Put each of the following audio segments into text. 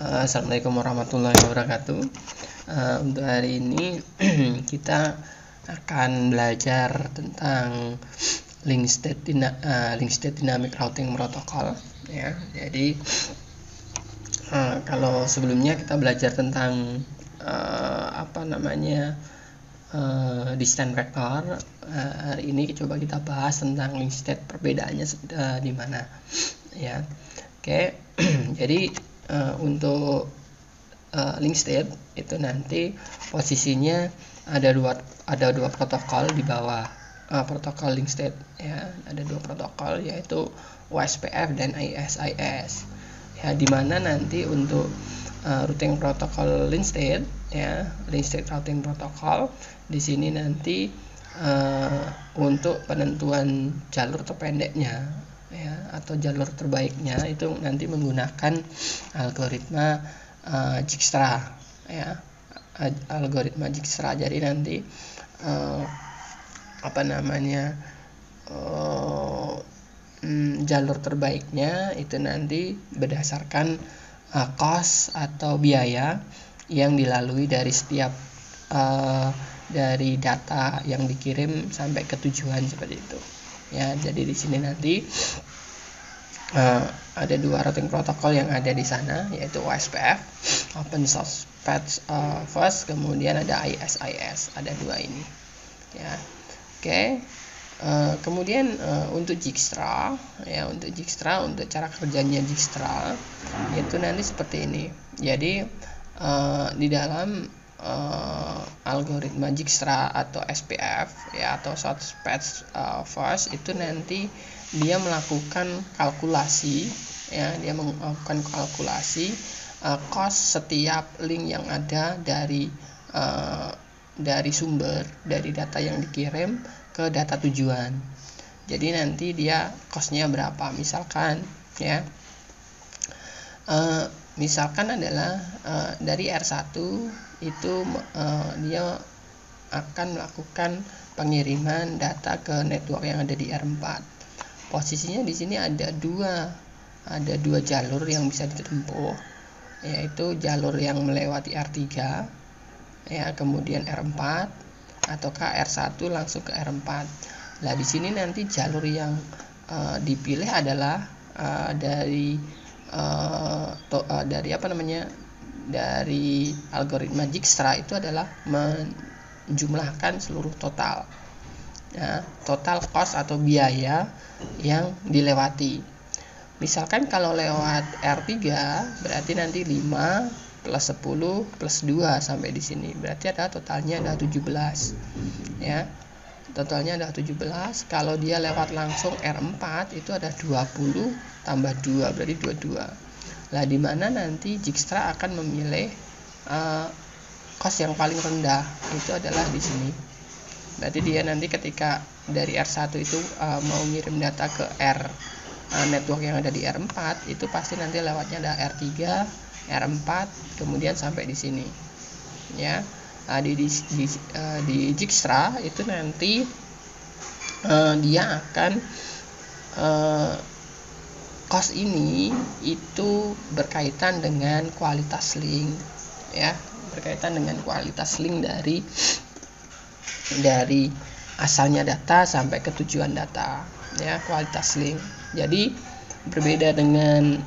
Assalamualaikum warahmatullahi wabarakatuh. Untuk hari ini kita akan belajar tentang link state dynamic routing protocol. Ya, jadi kalau sebelumnya kita belajar tentang distance vector, hari ini coba kita bahas tentang link state, perbedaannya di mana. Ya, oke. Jadi untuk link state itu nanti posisinya ada dua protokol di bawah protokol link state, ya. Ada dua protokol, yaitu OSPF dan ISIS, ya, dimana nanti untuk routing protokol link state, ya, link state routing protocol di sini nanti untuk penentuan jalur terpendeknya, ya, atau jalur terbaiknya itu nanti menggunakan algoritma Dijkstra, ya, algoritma Dijkstra. Jadi nanti jalur terbaiknya itu nanti berdasarkan cost atau biaya yang dilalui dari setiap dari data yang dikirim sampai ke tujuan, seperti itu. Ya, jadi di sini nanti ada dua routing protokol yang ada di sana, yaitu OSPF, Open Source Patch First, kemudian ada ISIS, ada dua ini, ya. Oke. Kemudian untuk Dijkstra, ya, untuk cara kerjanya Dijkstra itu nanti seperti ini. Jadi di dalam algoritma Dijkstra atau SPF, ya, atau Source Patch First, itu nanti dia melakukan kalkulasi, ya, cost setiap link yang ada dari sumber, dari data yang dikirim ke data tujuan. Jadi nanti dia costnya berapa, misalkan, ya, misalkan adalah dari R1 itu dia akan melakukan pengiriman data ke network yang ada di R4. Posisinya di sini ada dua jalur yang bisa ditempuh, yaitu jalur yang melewati R3, ya, kemudian R4, ataukah R1 langsung ke R4. Nah, di sini nanti jalur yang dipilih adalah dari algoritma Dijkstra itu adalah menjumlahkan seluruh total, ya, total cost atau biaya yang dilewati. Misalkan kalau lewat R3 berarti nanti 5 plus 10 plus 2 sampai di sini, berarti ada totalnya ada 17, ya. Totalnya ada 17. Kalau dia lewat langsung R4 itu ada 20 tambah 2 berarti 22. Lah, di mana nanti Dijkstra akan memilih cost yang paling rendah, itu adalah di sini. Berarti dia nanti ketika dari R1 itu mau ngirim data ke network yang ada di R4, itu pasti nanti lewatnya ada R3, R4, kemudian sampai di sini, ya. Di Dijkstra itu nanti dia akan cost ini itu berkaitan dengan kualitas link, ya, berkaitan dengan kualitas link dari asalnya data sampai ke tujuan data, ya, kualitas link. Jadi berbeda dengan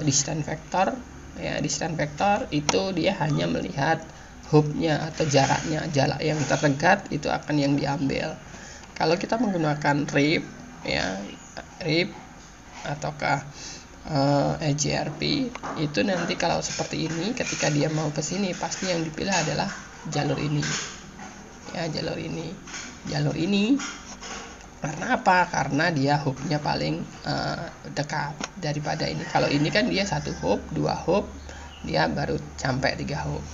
distance vector, ya. Distance vector itu dia hanya melihat hubnya atau jaraknya, jarak yang terdekat itu akan yang diambil. Kalau kita menggunakan RIP, ya, RIP ataukah EGRP, itu nanti kalau seperti ini, ketika dia mau ke sini pasti yang dipilih adalah jalur ini, ya, jalur ini. Karena apa? Karena dia hubnya paling dekat daripada ini. Kalau ini kan dia satu hub, dua hub, dia baru sampai 3 hub.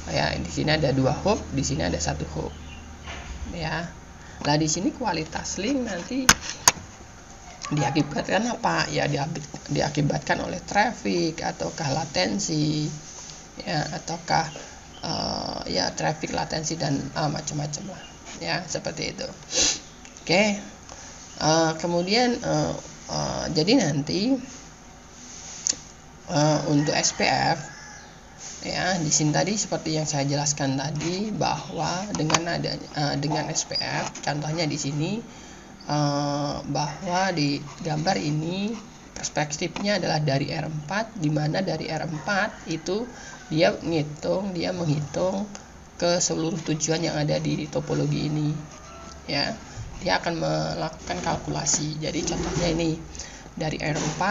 Ya, di sini ada 2 hub, di sini ada 1 hub, ya. Nah, di sini kualitas link nanti diakibatkan apa? Ya, diakibatkan oleh traffic ataukah latensi, ya, ataukah ya, traffic, latensi, dan macam-macam lah, ya, seperti itu. Oke. Kemudian jadi nanti untuk SPF Ya, di sini tadi seperti yang saya jelaskan tadi bahwa dengan SPF, contohnya di sini bahwa di gambar ini perspektifnya adalah dari R4, di mana dari R4 itu dia menghitung ke seluruh tujuan yang ada di topologi ini. Ya, dia akan melakukan kalkulasi. Jadi contohnya ini dari R4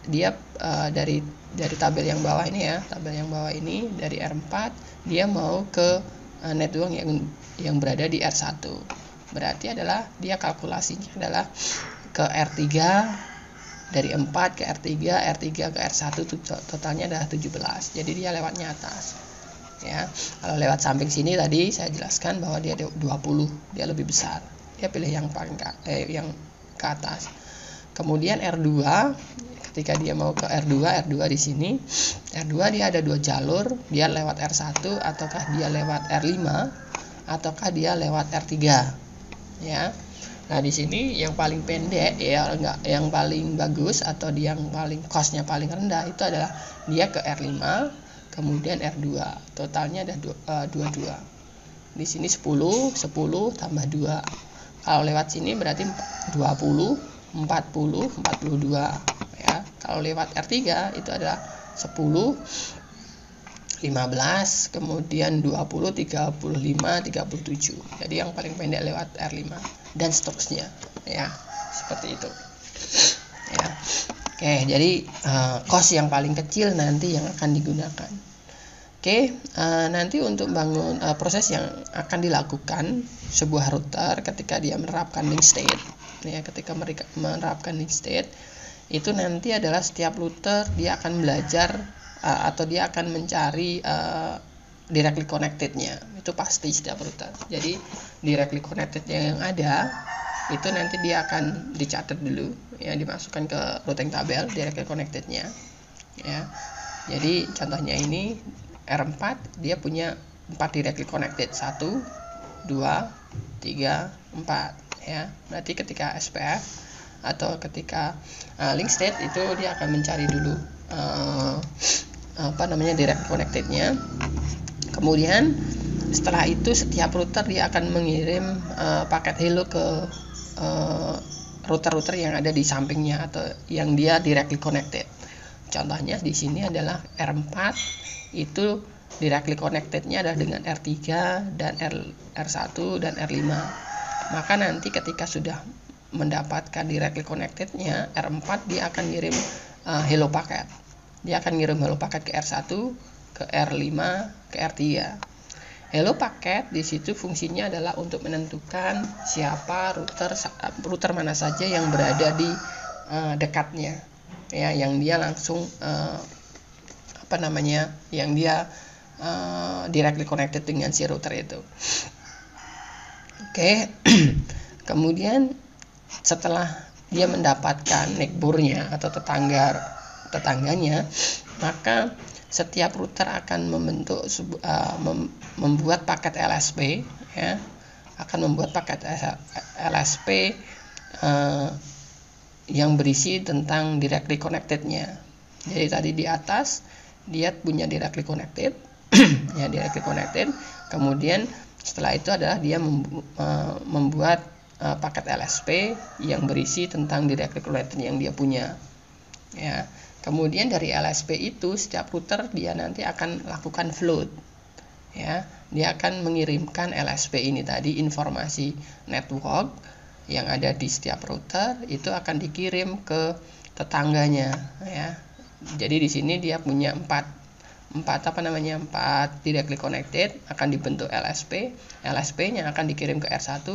dia dari tabel yang bawah ini ya, dari R4 dia mau ke network yang berada di R1. Berarti adalah dia kalkulasinya adalah ke R3, dari 4 ke R3 ke R1 totalnya adalah 17. Jadi dia lewatnya atas. Ya, kalau lewat samping sini tadi saya jelaskan bahwa dia 20, dia lebih besar. Dia pilih yang yang ke atas. Kemudian R2, ketika dia mau ke R2 di sini, R2 dia ada 2 jalur, dia lewat R1 ataukah dia lewat R5 ataukah dia lewat R3. Ya. Nah, di sini yang paling pendek ya, yang paling bagus atau yang paling cost-nya paling rendah itu adalah dia ke R5, kemudian R2. Totalnya ada 22. Di sini 10 tambah 2. Kalau lewat sini berarti 20, 40, 42 ya. Kalau lewat R3 itu adalah 10, 15, kemudian 20, 35, 37. Jadi yang paling pendek lewat R5 dan seterusnya ya. Seperti itu. Ya. Oke, jadi cost yang paling kecil nanti yang akan digunakan. Oke, nanti untuk bangun proses yang akan dilakukan sebuah router ketika dia menerapkan link state. Ya, ketika mereka menerapkan link state itu nanti adalah setiap router dia akan belajar atau dia akan mencari directly connected-nya. Itu pasti setiap router. Jadi directly connected-nya yang ada itu nanti dia akan dicatat dulu ya, dimasukkan ke routing tabel directly connected-nya ya. Jadi contohnya ini R4 dia punya 4 directly connected, 1, 2, 3, 4 ya. Berarti ketika SPF atau ketika link state itu dia akan mencari dulu direct connected-nya. Kemudian setelah itu setiap router dia akan mengirim paket hello ke router-router yang ada di sampingnya atau yang dia directly connected. Contohnya di sini adalah R4 itu directly connected-nya adalah dengan R3 dan R1 dan R5. Maka nanti ketika sudah mendapatkan directly connected-nya R4 dia akan ngirim hello paket. Dia akan ngirim hello paket ke R1, ke R5, ke R3. Hello paket di situ fungsinya adalah untuk menentukan siapa router mana saja yang berada di dekatnya. Ya, yang dia langsung yang dia directly connected dengan si router itu. Oke. Kemudian setelah dia mendapatkan neckboard-nya atau tetangganya, maka setiap router akan membuat paket LSP ya, akan membuat paket LSP yang berisi tentang directly connected-nya. Jadi tadi di atas dia punya directly connected ya, directly connected. Kemudian setelah itu adalah dia membuat paket LSP yang berisi tentang directly connected yang dia punya ya. Kemudian dari LSP itu setiap router dia nanti akan lakukan float ya. Dia akan mengirimkan LSP ini tadi, informasi network yang ada di setiap router itu akan dikirim ke tetangganya ya. Jadi di sini dia punya 4 directly connected, akan dibentuk LSP. LSP-nya akan dikirim ke R1,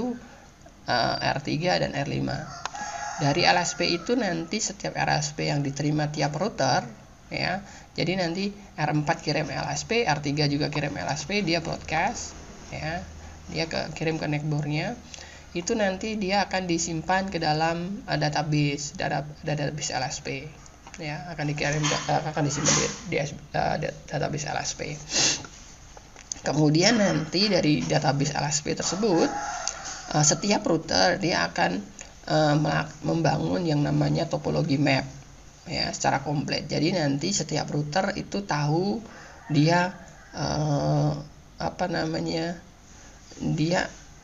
R3 dan R5. Dari LSP itu nanti setiap LSP yang diterima tiap router ya. Jadi nanti R4 kirim LSP, R3 juga kirim LSP, dia broadcast ya. Dia kirim ke neckboard-nya. Itu nanti dia akan disimpan ke dalam database LSP. Ya, akan disimpan di database LSP. Kemudian nanti dari database LSP tersebut setiap router dia akan membangun yang namanya topologi map ya secara komplit. Jadi nanti setiap router itu tahu dia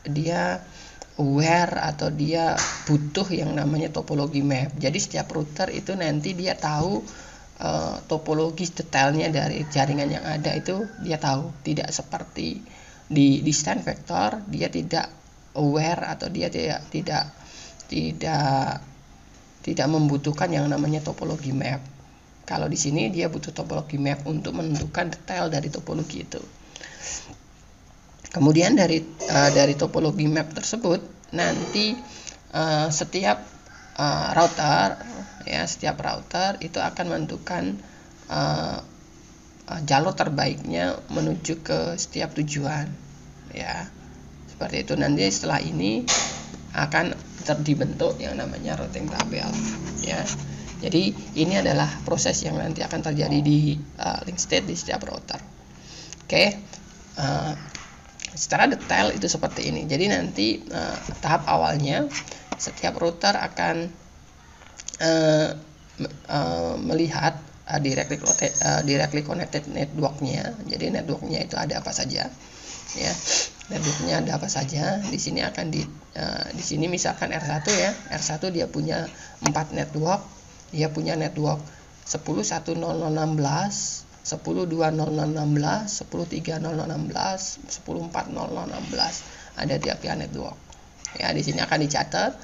dia aware atau dia butuh yang namanya topologi map. Jadi setiap router itu nanti dia tahu topologi detailnya dari jaringan yang ada, itu dia tahu. Tidak seperti di distance vector, dia tidak aware atau dia tidak membutuhkan yang namanya topologi map. Kalau di sini dia butuh topologi map untuk menentukan detail dari topologi itu. Kemudian dari topologi map tersebut nanti setiap router itu akan menentukan jalur terbaiknya menuju ke setiap tujuan, ya. Seperti itu. Nanti setelah ini akan dibentuk yang namanya routing tabel, ya. Jadi ini adalah proses yang nanti akan terjadi di link state di setiap router. Oke. Secara detail itu seperti ini. Jadi nanti tahap awalnya setiap router akan melihat directly connected networknya. Jadi networknya itu ada apa saja, ya. Networknya ada apa saja. Di sini akan di sini misalkan R1, ya. R1 dia punya 4 network. Dia punya network 10.1.0.0.16, 10.2.0.0.16, 10.3.0.0.16, 10.4.0.0.16. Ada tiap network. Ya, di sini akan dicatat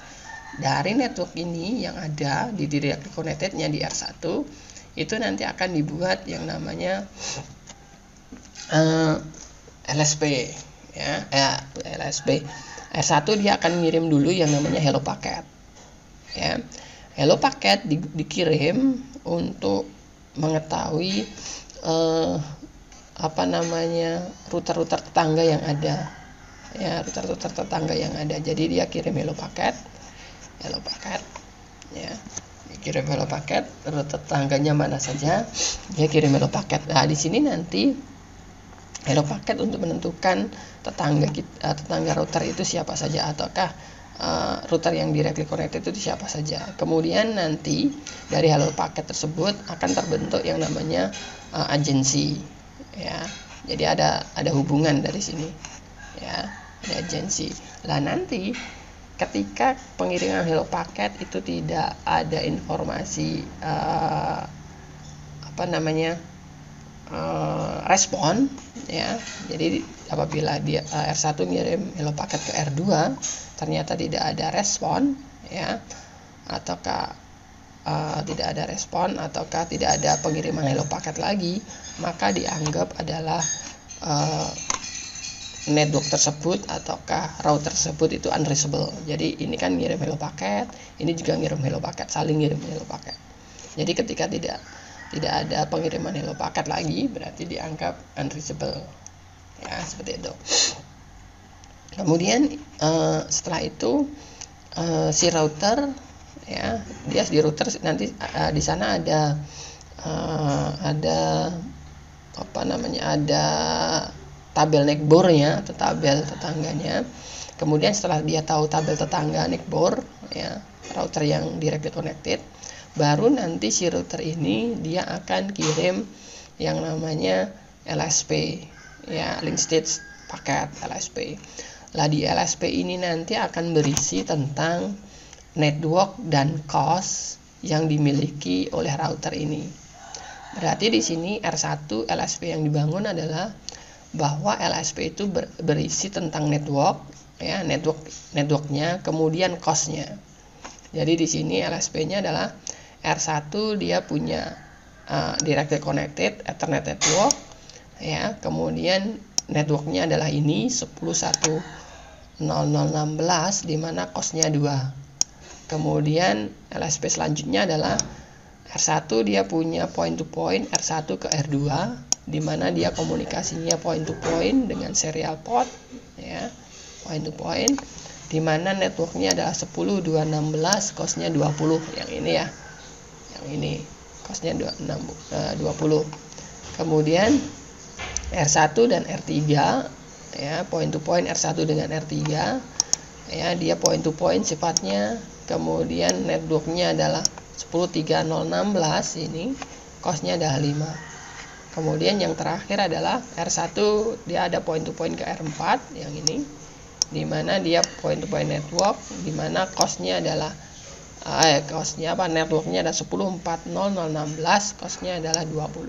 dari network ini yang ada di directly connected-nya di R1 itu nanti akan dibuat yang namanya LSP, ya. LSP. R1 dia akan ngirim dulu yang namanya hello packet, ya. Hello packet dikirim untuk mengetahui router-router tetangga yang ada, ya, router-router tetangga yang ada. Jadi dia kirim hello packet, ya. Dikirim hello packet, router tetangganya mana saja, dia kirim hello packet. Nah, di sini nanti hello packet untuk menentukan tetangga router itu siapa saja, ataukah router yang directly connected itu siapa saja. Kemudian nanti dari hello packet tersebut akan terbentuk yang namanya agensi, ya. Jadi ada hubungan dari sini, ya, ada agensi. Lah nanti ketika pengiriman hello packet itu tidak ada informasi respon, ya. Jadi apabila dia R1 ngirim hello packet ke R2 ternyata tidak ada respon, ya, ataukah tidak ada respon ataukah tidak ada pengiriman hello packet lagi, maka dianggap adalah network tersebut ataukah router tersebut itu unreachable. Jadi ini kan ngirim hello packet, ini juga ngirim hello packet, saling ngirim hello packet. Jadi ketika tidak ada pengiriman hello packet lagi, berarti dianggap unreachable, ya, seperti itu. Kemudian setelah itu si router, ya, dia di router nanti di sana ada tabel neckbore-nya atau tabel tetangganya. Kemudian setelah dia tahu tabel tetangga neckbore, ya, router yang directly connected, baru nanti si router ini dia akan kirim yang namanya LSP, ya, link state packet LSP. Lah di LSP ini nanti akan berisi tentang network dan cost yang dimiliki oleh router ini. Berarti di sini R1 LSP yang dibangun adalah bahwa LSP itu berisi tentang network, ya, networknya, kemudian cost-nya. Jadi di sini LSP-nya adalah R1 dia punya directly connected Ethernet network, ya, kemudian networknya adalah ini 10.1.0.0.16 di mana cost-nya 2. Kemudian LSP selanjutnya adalah R1 dia punya point to point R1 ke R2 di mana dia komunikasinya point to point dengan serial port, ya, point to point, di mana networknya adalah 10.2.16, cost-nya 20, yang ini, ya. Yang ini cost-nya 20. Kemudian R1 dan R3, ya, point to point R1 dengan R3, ya, dia point to point sifatnya. Kemudian networknya adalah 10.3.0.16 ini, cost-nya adalah 5. Kemudian yang terakhir adalah R1, dia ada point to point ke R4 yang ini, dimana dia point to point network, dimana costnya adalah networknya ada 10.4.0.016, costnya adalah 20,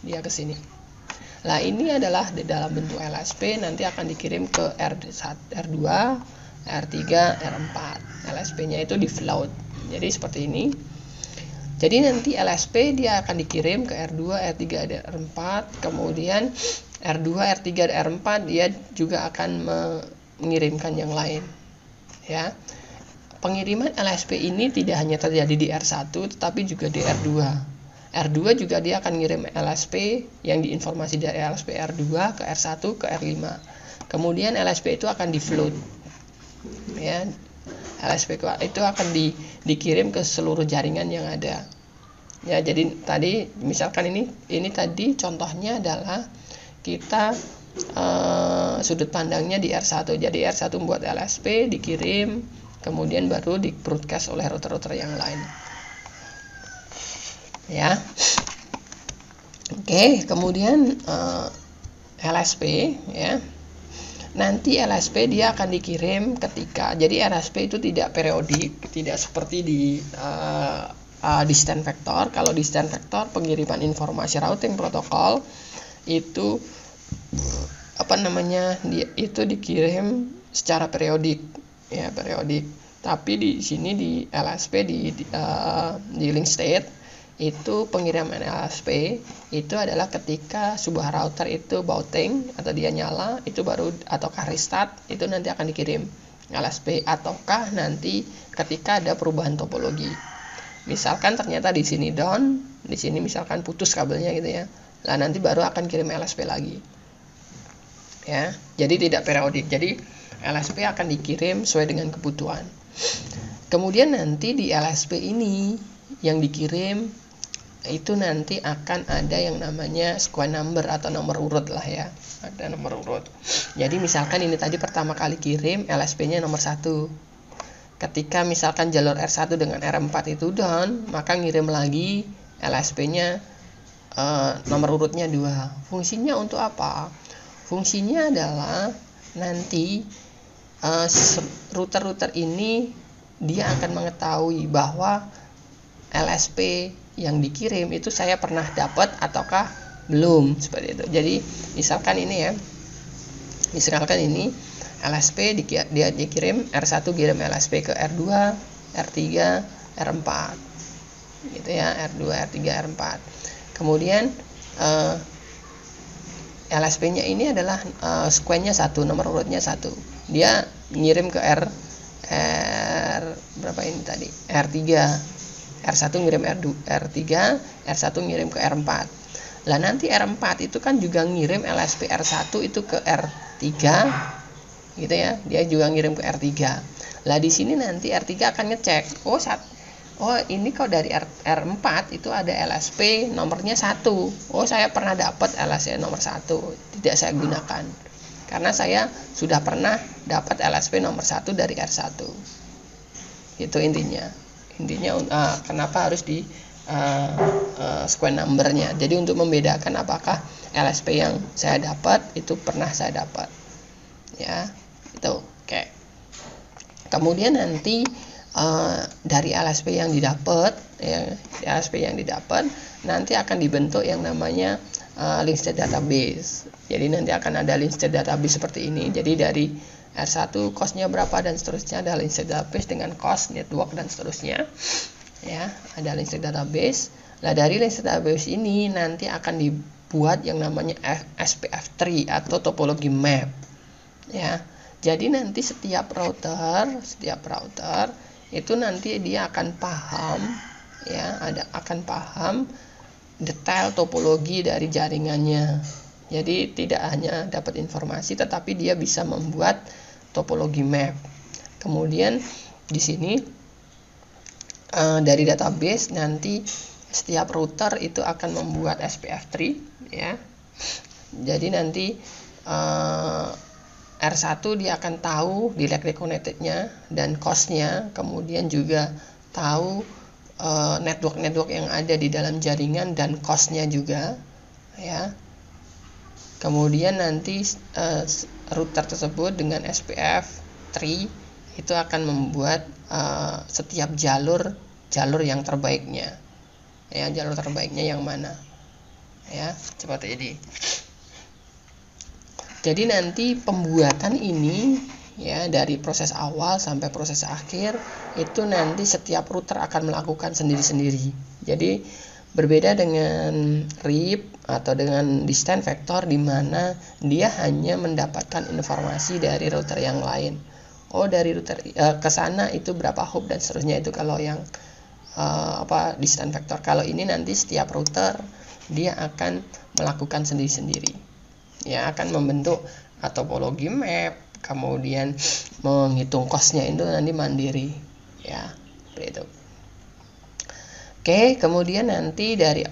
dia ke sini. Nah ini adalah di dalam bentuk LSP, nanti akan dikirim ke R2, R3, R4. LSP-nya itu di float. Jadi seperti ini. Jadi nanti LSP dia akan dikirim ke R2, R3, R4. Kemudian R2, R3, R4 dia juga akan mengirimkan yang lain. Ya. Pengiriman LSP ini tidak hanya terjadi di R1 tetapi juga di R2. R2 juga dia akan ngirim LSP yang diinformasi dari LSP R2 ke R1 ke R5. Kemudian LSP itu akan di float. Ya. LSP itu akan dikirim ke seluruh jaringan yang ada. Ya, jadi tadi misalkan ini tadi contohnya adalah kita sudut pandangnya di R1. Jadi R1 membuat LSP, dikirim, kemudian baru di broadcast oleh router-router yang lain. Ya. Oke, kemudian LSP ya. Nanti LSP dia akan dikirim ketika, jadi LSP itu tidak periodik, tidak seperti di distant vector. Kalau distant vector pengiriman informasi routing protokol itu itu dikirim secara periodik ya, periodik. Tapi di sini di LSP di link state itu pengiriman LSP itu adalah ketika sebuah router itu booting atau dia nyala itu baru, ataukah restart itu nanti akan dikirim LSP, ataukah nanti ketika ada perubahan topologi. Misalkan ternyata di sini down, di sini misalkan putus kabelnya gitu ya. Nah, nanti baru akan kirim LSP lagi. Ya, jadi tidak periodik. Jadi LSP akan dikirim sesuai dengan kebutuhan. Kemudian nanti di LSP ini yang dikirim itu nanti akan ada yang namanya sequence number atau nomor urut lah ya, ada nomor urut. Jadi misalkan ini tadi pertama kali kirim LSP-nya nomor 1. Ketika misalkan jalur R1 dengan R4 itu down, maka ngirim lagi LSP-nya nomor urutnya 2. Fungsinya untuk apa? Fungsinya adalah nanti router-router ini dia akan mengetahui bahwa LSP yang dikirim itu saya pernah dapat ataukah belum, seperti itu. Jadi misalkan ini ya, misalkan ini LSP dia dikirim R1 kirim LSP ke R2, R3, R4 gitu ya, R2, R3, R4. Kemudian LSP-nya ini adalah sequence-nya 1, nomor urutnya 1. Dia ngirim ke R berapa ini tadi? R3. R1 ngirim R3, R1 ngirim ke R4. Lah nanti R4 itu kan juga ngirim LSP R1 itu ke R3 gitu ya. Dia juga ngirim ke R3. Lah di sini nanti R3 akan ngecek, oh ini kok dari R4 itu ada LSP nomornya 1. Oh, saya pernah dapat LSP nomor 1, tidak saya gunakan. Karena saya sudah pernah dapat LSP nomor 1 dari R1. Itu intinya. Kenapa harus di sequence numbernya. Jadi untuk membedakan apakah LSP yang saya dapat itu pernah saya dapat. Ya, itu. Oke. Kemudian nanti dari LSP yang didapat, LSP yang didapat nanti akan dibentuk yang namanya link state database. Jadi nanti akan ada link state database seperti ini. Jadi dari R1 cost-nya berapa dan seterusnya, ada link state database dengan cost, network dan seterusnya. Ya, ada link state database. Nah, dari link state database ini nanti akan dibuat yang namanya SPF3 atau topologi map. Ya. Jadi nanti setiap router itu nanti dia akan paham ya, akan paham detail topologi dari jaringannya. Jadi tidak hanya dapat informasi tetapi dia bisa membuat topologi map. Kemudian di sini dari database nanti setiap router itu akan membuat SPF3 ya. Jadi nanti R1 dia akan tahu directly connected-nya dan cost-nya, kemudian juga tahu network-network yang ada di dalam jaringan dan cost-nya juga ya. Kemudian nanti router tersebut dengan SPF tree itu akan membuat setiap jalur yang terbaiknya, ya, jalur terbaiknya yang mana, ya, seperti ini. Jadi nanti pembuatan ini, ya, dari proses awal sampai proses akhir itu nanti setiap router akan melakukan sendiri-sendiri. Jadi berbeda dengan RIP atau dengan distance vector di mana dia hanya mendapatkan informasi dari router yang lain. Oh, dari router ke sana itu berapa hop dan seterusnya, itu kalau yang distance vector. Kalau ini nanti setiap router dia akan melakukan sendiri-sendiri. Ya, akan membentuk topologi map, kemudian menghitung cost-nya itu nanti mandiri, ya, seperti itu. Oke, kemudian nanti dari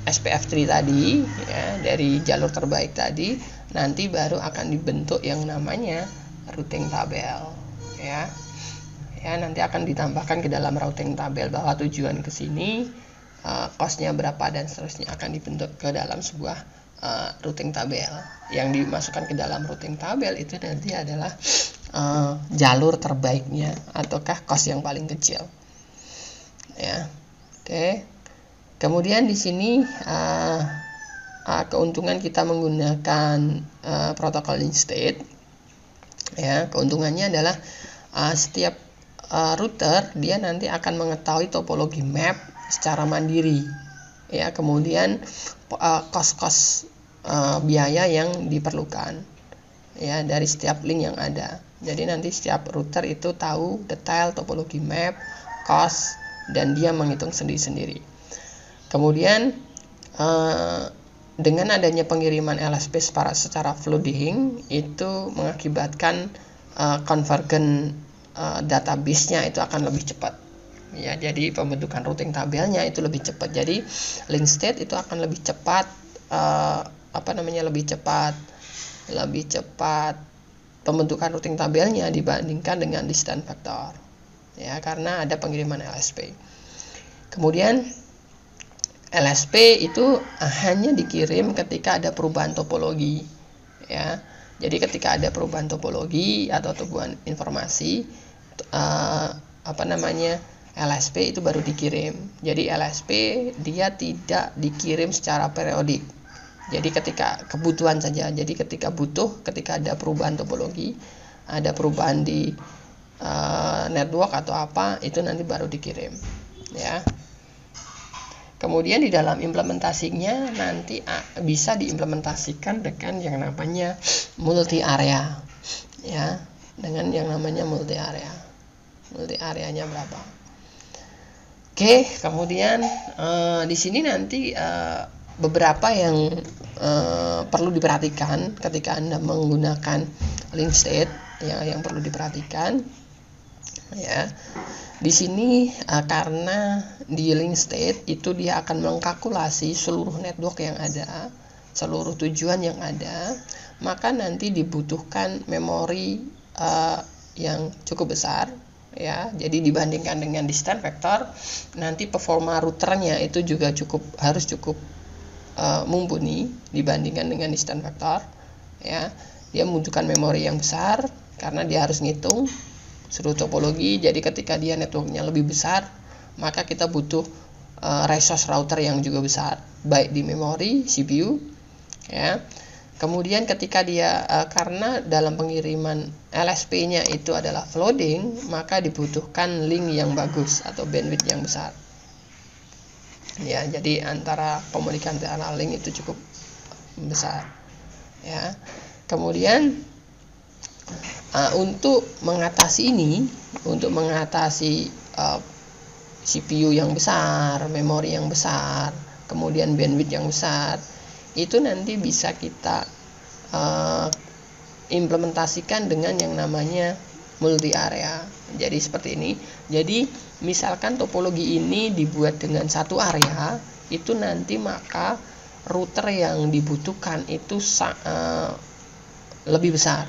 SPF tree tadi, ya, dari jalur terbaik tadi, nanti baru akan dibentuk yang namanya routing tabel, ya. Ya, nanti akan ditambahkan ke dalam routing tabel bahwa tujuan ke sini, cost-nya berapa dan seterusnya akan dibentuk ke dalam sebuah routing tabel. Yang dimasukkan ke dalam routing tabel itu nanti adalah jalur terbaiknya ataukah cost yang paling kecil, ya. Oke. Kemudian di sini keuntungan kita menggunakan protokol link state, ya, keuntungannya adalah setiap router dia nanti akan mengetahui topologi map secara mandiri, ya. Kemudian cost biaya yang diperlukan, ya, dari setiap link yang ada. Jadi nanti setiap router itu tahu detail topologi map, cost, dan dia menghitung sendiri-sendiri. Kemudian dengan adanya pengiriman LSP secara flooding itu mengakibatkan convergent database-nya itu akan lebih cepat, ya. Jadi pembentukan routing tabelnya itu lebih cepat. Jadi link state itu akan lebih cepat, lebih cepat pembentukan routing tabelnya dibandingkan dengan distance vector, ya, karena ada pengiriman LSP. Kemudian LSP itu hanya dikirim ketika ada perubahan topologi, ya. Jadi ketika ada perubahan topologi atau perubahan informasi, LSP itu baru dikirim. Jadi LSP dia tidak dikirim secara periodik. Jadi ketika kebutuhan saja. Jadi ketika ada perubahan topologi, ada perubahan di network atau apa, itu nanti baru dikirim, ya. Kemudian di dalam implementasinya nanti bisa diimplementasikan dengan yang namanya multi area, ya, dengan yang namanya multi area. Multi areanya berapa? Oke, kemudian di sini nanti beberapa yang perlu diperhatikan ketika Anda menggunakan link state, ya, yang perlu diperhatikan, ya. Di sini karena di link state itu dia akan mengkalkulasi seluruh network yang ada, seluruh tujuan yang ada, maka nanti dibutuhkan memori yang cukup besar, ya. Jadi dibandingkan dengan distance vector, nanti performa routernya itu juga harus cukup mumpuni dibandingkan dengan distance vector, ya. Dia membutuhkan memori yang besar karena dia harus ngitung seluruh topologi. Jadi ketika dia networknya lebih besar, maka kita butuh resource router yang juga besar, baik di memori, CPU, ya. Kemudian ketika dia karena dalam pengiriman LSP-nya itu adalah flooding, maka dibutuhkan link yang bagus atau bandwidth yang besar, ya. Jadi antara komunikasi antara link itu cukup besar, ya. Kemudian untuk mengatasi CPU yang besar, memori yang besar, kemudian bandwidth yang besar, itu nanti bisa kita implementasikan dengan yang namanya multi area. Jadi seperti ini. Jadi misalkan topologi ini dibuat dengan satu area, itu nanti maka router yang dibutuhkan itu lebih besar,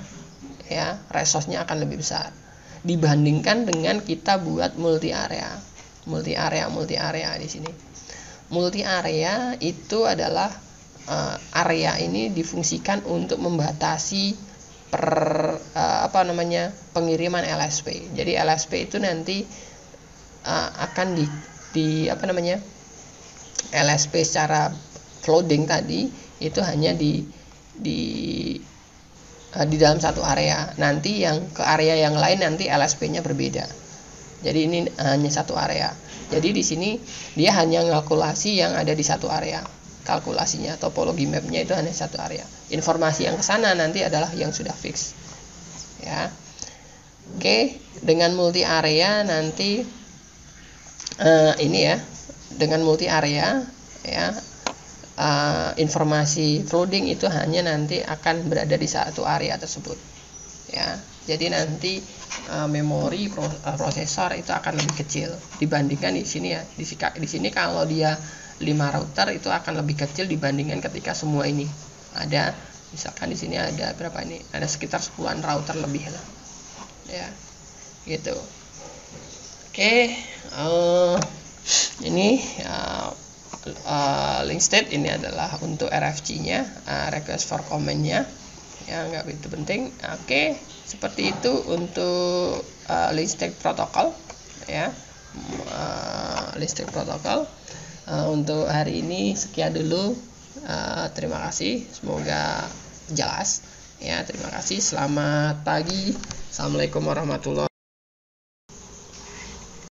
ya, resource-nya akan lebih besar dibandingkan dengan kita buat multi area di sini. multi area itu adalah area ini difungsikan untuk membatasi pengiriman LSP. Jadi LSP itu nanti akan LSP secara flooding tadi itu hanya di dalam satu area. Nanti yang ke area yang lain nanti LSP-nya berbeda. Jadi ini hanya satu area. Jadi di sini dia hanya kalkulasi yang ada di satu area. Kalkulasinya topologi mapnya itu hanya satu area. Informasi yang ke sana nanti adalah yang sudah fix. Ya. Oke, dengan multi area nanti dengan multi area ya, informasi flooding itu hanya nanti akan berada di satu area tersebut. Ya. Jadi nanti memori prosesor itu akan lebih kecil dibandingkan di sini ya. Di sini kalau dia 5 router itu akan lebih kecil dibandingkan ketika semua ini ada. Misalkan di sini ada berapa ini? Ada sekitar 10-an router lebih lah. Ya. Gitu. Oke, ini link state ini adalah untuk RFC-nya, request for comment-nya. Ya, nggak begitu penting. Oke, seperti itu untuk link state protokol ya. Link state protokol untuk hari ini sekian dulu. Terima kasih, semoga jelas ya. Terima kasih, selamat pagi, assalamualaikum warahmatullahi wabarakatuh.